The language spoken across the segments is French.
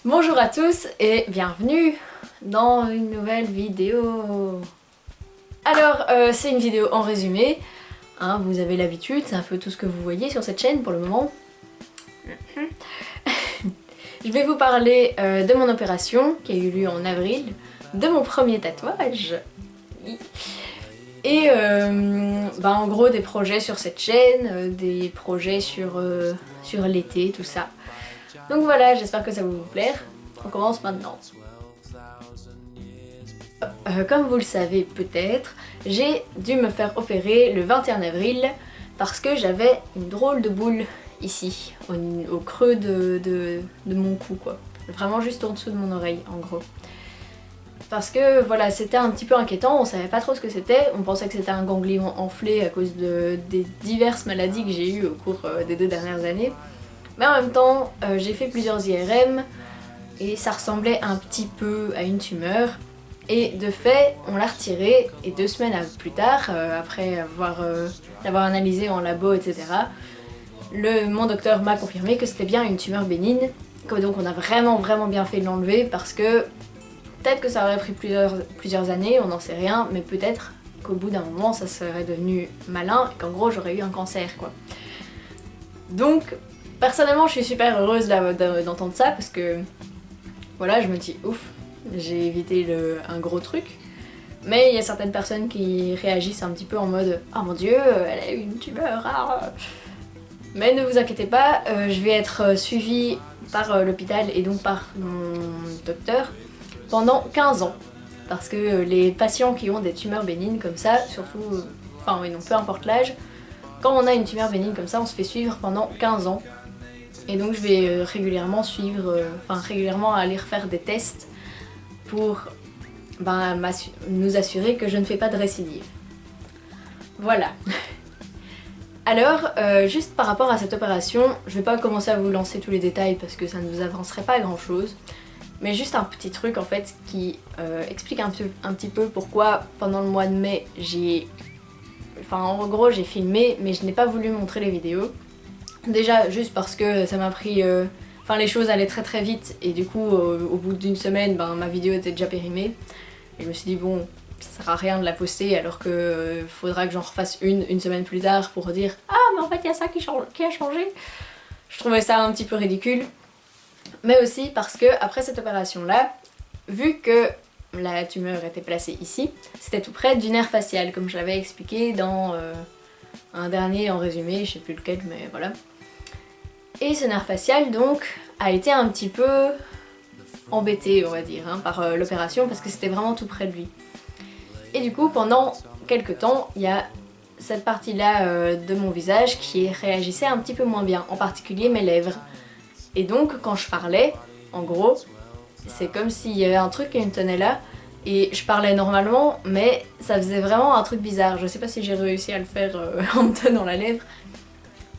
Bonjour à tous et bienvenue dans une nouvelle vidéo. Alors, c'est une vidéo en résumé, hein, vous avez l'habitude, c'est un peu tout ce que vous voyez sur cette chaîne pour le moment. Je vais vous parler de mon opération qui a eu lieu en avril, de mon premier tatouage, et en gros des projets sur cette chaîne, des projets sur l'été, tout ça. Donc voilà, j'espère que ça va vous plaire. On commence maintenant. Comme vous le savez peut-être, j'ai dû me faire opérer le 21 avril parce que j'avais une drôle de boule ici, au creux de mon cou quoi. Vraiment juste en dessous de mon oreille en gros. Parce que voilà, c'était un petit peu inquiétant, on savait pas trop ce que c'était, on pensait que c'était un ganglion enflé à cause des diverses maladies que j'ai eues au cours des 2 dernières années. Mais en même temps, j'ai fait plusieurs IRM et ça ressemblait un petit peu à une tumeur. Et de fait, on l'a retiré et 2 semaines plus tard, après l'avoir analysé en labo, etc., mon docteur m'a confirmé que c'était bien une tumeur bénigne. Donc on a vraiment bien fait de l'enlever parce que peut-être que ça aurait pris plusieurs années, on n'en sait rien, mais peut-être qu'au bout d'un moment ça serait devenu malin et qu'en gros j'aurais eu un cancer quoi. Donc personnellement je suis super heureuse d'entendre ça parce que voilà, je me dis ouf, j'ai évité un gros truc. Mais il y a certaines personnes qui réagissent un petit peu en mode « Oh mon dieu, elle a eu une tumeur ah. !» Mais ne vous inquiétez pas, je vais être suivie par l'hôpital et donc par mon docteur pendant 15 ans. Parce que les patients qui ont des tumeurs bénignes comme ça, surtout, enfin oui non, peu importe l'âge, quand on a une tumeur bénigne comme ça, on se fait suivre pendant 15 ans. Et donc je vais régulièrement régulièrement aller refaire des tests pour nous assurer que je ne fais pas de récidive. Voilà. Alors, juste par rapport à cette opération, je vais pas commencer à vous lancer tous les détails parce que ça ne vous avancerait pas grand chose, mais juste un petit truc en fait qui explique un petit peu pourquoi pendant le mois de mai en gros j'ai filmé mais je n'ai pas voulu montrer les vidéos. Déjà juste parce que ça m'a pris... les choses allaient très vite et du coup au bout d'une semaine ma vidéo était déjà périmée. Et je me suis dit bon, ça sert à rien de la poster alors que faudra que j'en refasse une semaine plus tard pour dire ah mais en fait il y a ça qui a changé. Je trouvais ça un petit peu ridicule. Mais aussi parce que après cette opération là, vu que la tumeur était placée ici, c'était tout près du nerf facial comme je l'avais expliqué dans un dernier en résumé, je sais plus lequel mais voilà. Et ce nerf facial donc a été un petit peu embêté on va dire par l'opération parce que c'était vraiment tout près de lui. Et du coup pendant quelques temps il y a cette partie là de mon visage qui réagissait un petit peu moins bien, en particulier mes lèvres. Et donc quand je parlais, en gros, c'est comme s'il y avait un truc qui me tenait là et je parlais normalement mais ça faisait vraiment un truc bizarre. Je sais pas si j'ai réussi à le faire en me tenant la lèvre.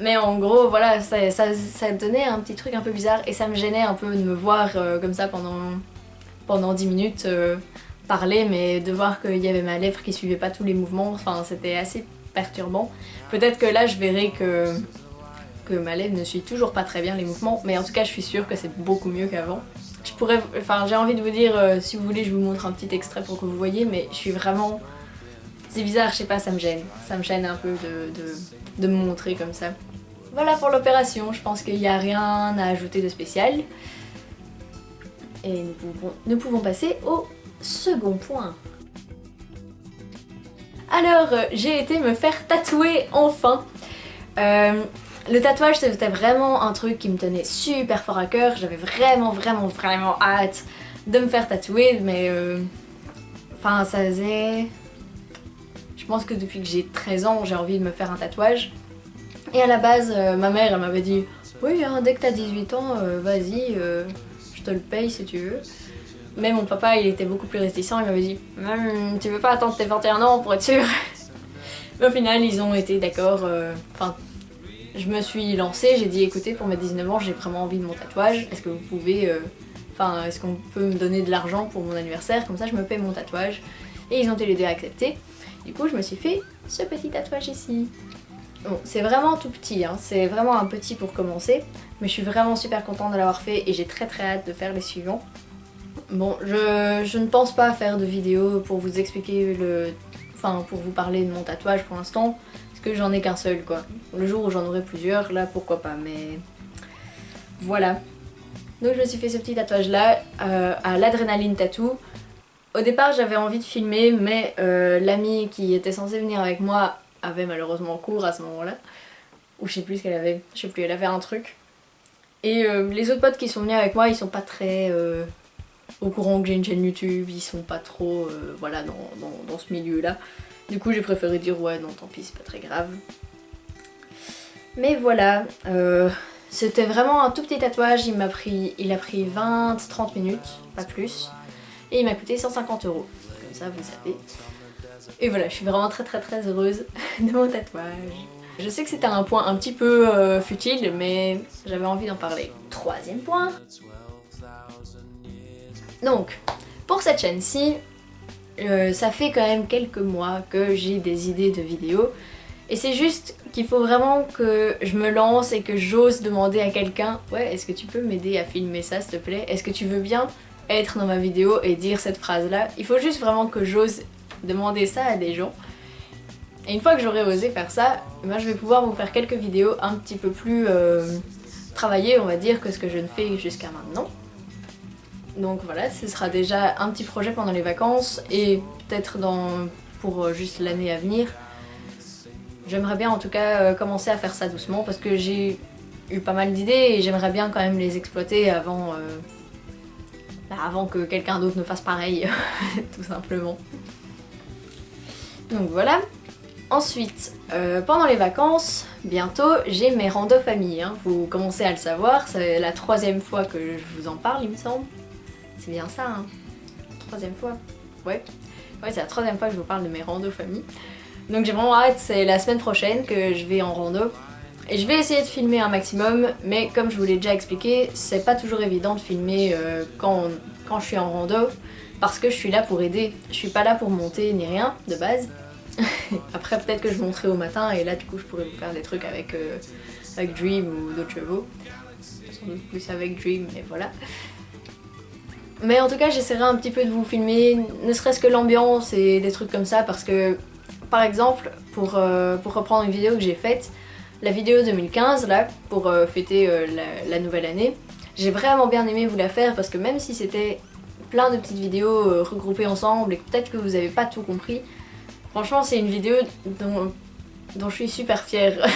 Mais en gros, voilà, ça donnait un petit truc un peu bizarre et ça me gênait un peu de me voir comme ça pendant 10 minutes parler, mais de voir qu'il y avait ma lèvre qui suivait pas tous les mouvements, enfin c'était assez perturbant. Peut-être que là je verrai que ma lèvre ne suit toujours pas très bien les mouvements, mais en tout cas je suis sûre que c'est beaucoup mieux qu'avant. J'ai envie de vous dire, si vous voulez je vous montre un petit extrait pour que vous voyez, mais je suis vraiment... C'est bizarre, je sais pas, ça me gêne un peu de me montrer comme ça. Voilà pour l'opération, je pense qu'il n'y a rien à ajouter de spécial. Et nous pouvons passer au second point. Alors, j'ai été me faire tatouer enfin. Le tatouage c'était vraiment un truc qui me tenait super fort à cœur, j'avais vraiment hâte de me faire tatouer, mais ça faisait... Je pense que depuis que j'ai 13 ans, j'ai envie de me faire un tatouage. Et à la base, ma mère, elle m'avait dit « Oui, dès que t'as 18 ans, vas-y, je te le paye si tu veux. » Mais mon papa, il était beaucoup plus réticent, il m'avait dit « Tu veux pas attendre tes 21 ans pour être sûr ?» Mais au final, ils ont été d'accord. Je me suis lancée, j'ai dit « Écoutez, pour mes 19 ans, j'ai vraiment envie de mon tatouage. Est-ce que vous pouvez... est-ce qu'on peut me donner de l'argent pour mon anniversaire? Comme ça, je me paye mon tatouage. » Et ils ont été les deux à accepter. Du coup, je me suis fait ce petit tatouage ici. Bon, c'est vraiment tout petit, hein. C'est vraiment un petit pour commencer, mais je suis vraiment super contente de l'avoir fait et j'ai très hâte de faire les suivants. Bon, je ne pense pas faire de vidéo pour vous expliquer enfin pour vous parler de mon tatouage pour l'instant, parce que j'en ai qu'un seul quoi. Le jour où j'en aurai plusieurs, là pourquoi pas, mais voilà. Donc je me suis fait ce petit tatouage là à l'Adrenaline Tattoo. Au départ j'avais envie de filmer, mais l'amie qui était censée venir avec moi avait malheureusement cours à ce moment-là. Ou je sais plus ce qu'elle avait, je sais plus, elle avait un truc. Et les autres potes qui sont venus avec moi, ils sont pas très au courant que j'ai une chaîne YouTube, ils sont pas trop voilà, dans ce milieu-là. Du coup j'ai préféré dire ouais non tant pis, c'est pas très grave. Mais voilà, c'était vraiment un tout petit tatouage, il a pris 20-30 minutes, pas plus. Et il m'a coûté 150 €, comme ça vous savez. Et voilà, je suis vraiment très heureuse de mon tatouage. Je sais que c'était un point un petit peu futile, mais j'avais envie d'en parler. Troisième point. Donc, pour cette chaîne-ci, ça fait quand même quelques mois que j'ai des idées de vidéos. Et c'est juste qu'il faut vraiment que je me lance et que j'ose demander à quelqu'un « Ouais, est-ce que tu peux m'aider à filmer ça, s'il te plaît? Est-ce que tu veux bien être dans ma vidéo et dire cette phrase-là » Il faut juste vraiment que j'ose demander ça à des gens. Et une fois que j'aurai osé faire ça, ben je vais pouvoir vous faire quelques vidéos un petit peu plus travaillées, on va dire, que ce que je ne fais jusqu'à maintenant. Donc voilà, ce sera déjà un petit projet pendant les vacances et peut-être pour juste l'année à venir. J'aimerais bien en tout cas commencer à faire ça doucement parce que j'ai eu pas mal d'idées et j'aimerais bien quand même les exploiter avant que quelqu'un d'autre ne fasse pareil, tout simplement. Donc voilà. Ensuite, pendant les vacances, bientôt, j'ai mes randos famille. Hein. Vous commencez à le savoir, c'est la 3e fois que je vous en parle, il me semble. C'est bien ça, hein? 3e fois? Ouais. Ouais, c'est la 3e fois que je vous parle de mes randos famille. Donc j'ai vraiment hâte, c'est la semaine prochaine que je vais en rando. Et je vais essayer de filmer un maximum, mais comme je vous l'ai déjà expliqué, c'est pas toujours évident de filmer quand je suis en rando, parce que je suis là pour aider. Je suis pas là pour monter ni rien, de base. Après peut-être que je monterai au matin et là du coup je pourrais vous faire des trucs avec Dream ou d'autres chevaux. Sans doute plus avec Dream, mais voilà. Mais en tout cas j'essaierai un petit peu de vous filmer, ne serait-ce que l'ambiance et des trucs comme ça, parce que par exemple, pour reprendre une vidéo que j'ai faite, la vidéo 2015 là, pour fêter la nouvelle année, j'ai vraiment bien aimé vous la faire parce que même si c'était plein de petites vidéos regroupées ensemble et que peut-être que vous n'avez pas tout compris, franchement c'est une vidéo dont je suis super fière.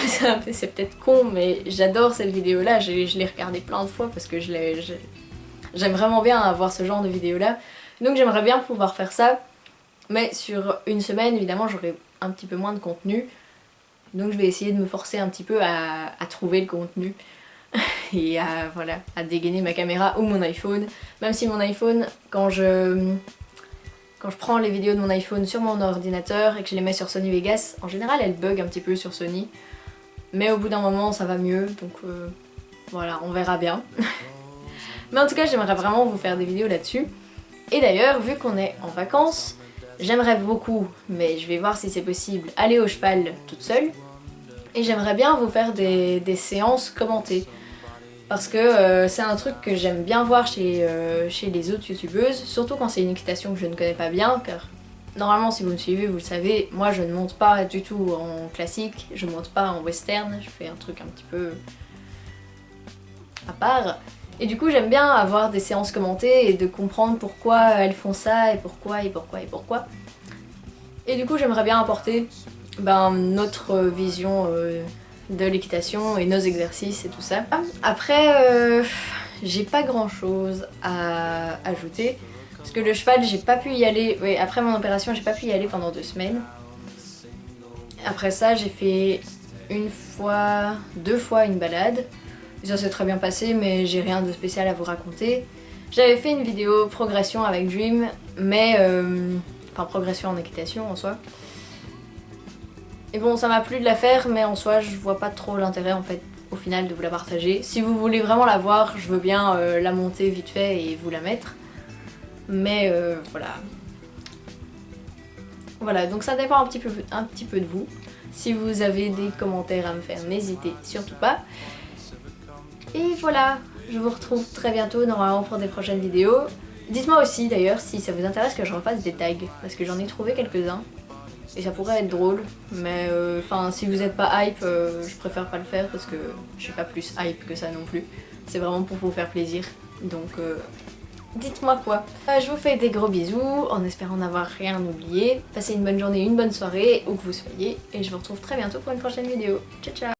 C'est peut-être con mais j'adore cette vidéo là, je l'ai regardée plein de fois parce que j'aime vraiment bien avoir ce genre de vidéo là. Donc j'aimerais bien pouvoir faire ça, mais sur une semaine évidemment j'aurai un petit peu moins de contenu, donc je vais essayer de me forcer un petit peu à trouver le contenu et voilà, à dégainer ma caméra ou mon iPhone, même si mon iPhone, quand je prends les vidéos de mon iPhone sur mon ordinateur et que je les mets sur Sony Vegas, en général elles bug un petit peu sur Sony, mais au bout d'un moment ça va mieux, donc voilà, on verra bien. Mais en tout cas j'aimerais vraiment vous faire des vidéos là-dessus. Et d'ailleurs, vu qu'on est en vacances, j'aimerais beaucoup, mais je vais voir si c'est possible, aller au cheval toute seule. Et j'aimerais bien vous faire des séances commentées. Parce que c'est un truc que j'aime bien voir chez les autres youtubeuses, surtout quand c'est une équitation que je ne connais pas bien, car normalement si vous me suivez vous le savez, moi je ne monte pas du tout en classique, je monte pas en western, je fais un truc un petit peu à part. Et du coup j'aime bien avoir des séances commentées et de comprendre pourquoi elles font ça et pourquoi. Et du coup j'aimerais bien apporter notre vision de l'équitation et nos exercices et tout ça. Après j'ai pas grand chose à ajouter parce que le cheval j'ai pas pu y aller, oui, après mon opération j'ai pas pu y aller pendant 2 semaines. Après ça j'ai fait 2 fois une balade. Ça s'est très bien passé mais j'ai rien de spécial à vous raconter. J'avais fait une vidéo progression avec Dream, mais enfin progression en équitation en soi. Et bon ça m'a plu de la faire mais en soi je vois pas trop l'intérêt en fait au final de vous la partager. Si vous voulez vraiment la voir je veux bien la monter vite fait et vous la mettre. Mais voilà. Voilà donc ça dépend un petit peu de vous. Si vous avez des commentaires à me faire, n'hésitez surtout pas. Et voilà, je vous retrouve très bientôt normalement pour des prochaines vidéos. Dites-moi aussi d'ailleurs si ça vous intéresse que je refasse des tags, parce que j'en ai trouvé quelques-uns. Et ça pourrait être drôle, mais enfin si vous n'êtes pas hype, je préfère pas le faire parce que je suis pas plus hype que ça non plus. C'est vraiment pour vous faire plaisir, donc dites-moi quoi. Je vous fais des gros bisous, en espérant n'avoir rien oublié. Passez une bonne journée, une bonne soirée, où que vous soyez, et je vous retrouve très bientôt pour une prochaine vidéo. Ciao ciao.